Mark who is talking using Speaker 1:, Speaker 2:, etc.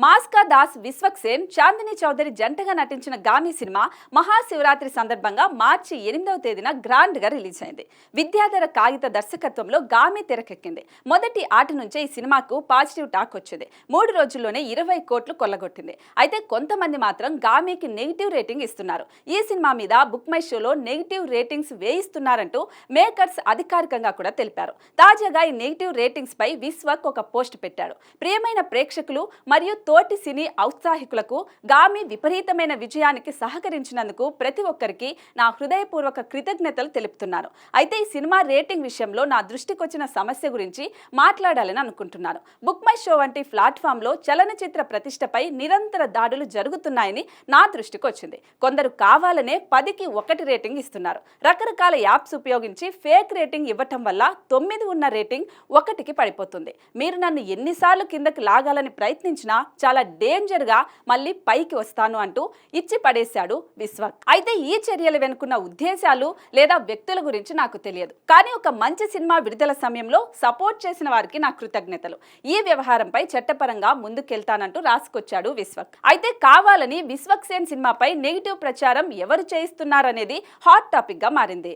Speaker 1: మాస్కా దాస్, విశ్వక్ సేన్, చాందిని చౌదరి జంటగా నటించిన గామి సినిమా మహాశివరాత్రి సందర్భంగా మార్చి 8వ తేదీన గ్రాండ్ గా రిలీజ్ అయింది. విద్యాధర కాగిత దర్శకత్వంలో గామి తెరకెక్కింది. మొదటి ఆట నుంచే ఈ సినిమాకు పాజిటివ్ టాక్ వచ్చింది. 3 రోజుల్లోనే 20 కోట్లు కొల్లగొట్టింది. అయితే కొంతమంది మాత్రం గామికి నెగిటివ్ రేటింగ్ ఇస్తున్నారు. ఈ సినిమా మీద బుక్ మై షోలో నెగిటివ్ రేటింగ్స్ వేయిస్తున్నారంటూ మేకర్స్ అధికారికంగా కూడా తెలిపారు. తాజాగా ఈ నెగిటివ్ రేటింగ్స్ పై విశ్వక్ ఒక పోస్ట్ పెట్టాడు. ప్రియమైన ప్రేక్షకులు మరియు తోటి సినీ ఔత్సాహికులకు గామి విపరీతమైన విజయానికి సహకరించినందుకు ప్రతి ఒక్కరికి నా హృదయపూర్వక కృతజ్ఞతలు తెలుపుతున్నాను. అయితే ఈ సినిమా రేటింగ్ విషయంలో నా దృష్టికి వచ్చిన సమస్య గురించి మాట్లాడాలని అనుకుంటున్నాను. బుక్ మై షో వంటి ప్లాట్ఫామ్ లో చలనచిత్ర ప్రతిష్టపై నిరంతర దాడులు జరుగుతున్నాయని నా దృష్టికి వచ్చింది. కొందరు కావాలనే 10కి 1 రేటింగ్ ఇస్తున్నారు. రకరకాల యాప్స్ ఉపయోగించి ఫేక్ రేటింగ్ ఇవ్వటం వల్ల 9 ఉన్న రేటింగ్ 1కి పడిపోతుంది. మీరు నన్ను ఎన్నిసార్లు కిందకి లాగాలని ప్రయత్నించినా చాలా డేంజర్ గా మళ్ళీ పైకి వస్తాను అంటూ ఇచ్చి పడేశాడు విశ్వక్. అయితే ఈ చర్యలు వెనుకున్న ఉద్దేశాలు లేదా వ్యక్తుల గురించి నాకు తెలియదు. కానీ ఒక మంచి సినిమా విడుదల సమయంలో సపోర్ట్ చేసిన వారికి నా కృతజ్ఞతలు. ఈ వ్యవహారంపై చట్టపరంగా ముందుకెళ్తానంటూ రాసుకొచ్చాడు విశ్వక్. అయితే కావాలని విశ్వక్ సేన్ సినిమాపై నెగిటివ్ ప్రచారం ఎవరు చేయిస్తున్నారనేది హాట్ టాపిక్ గా మారింది.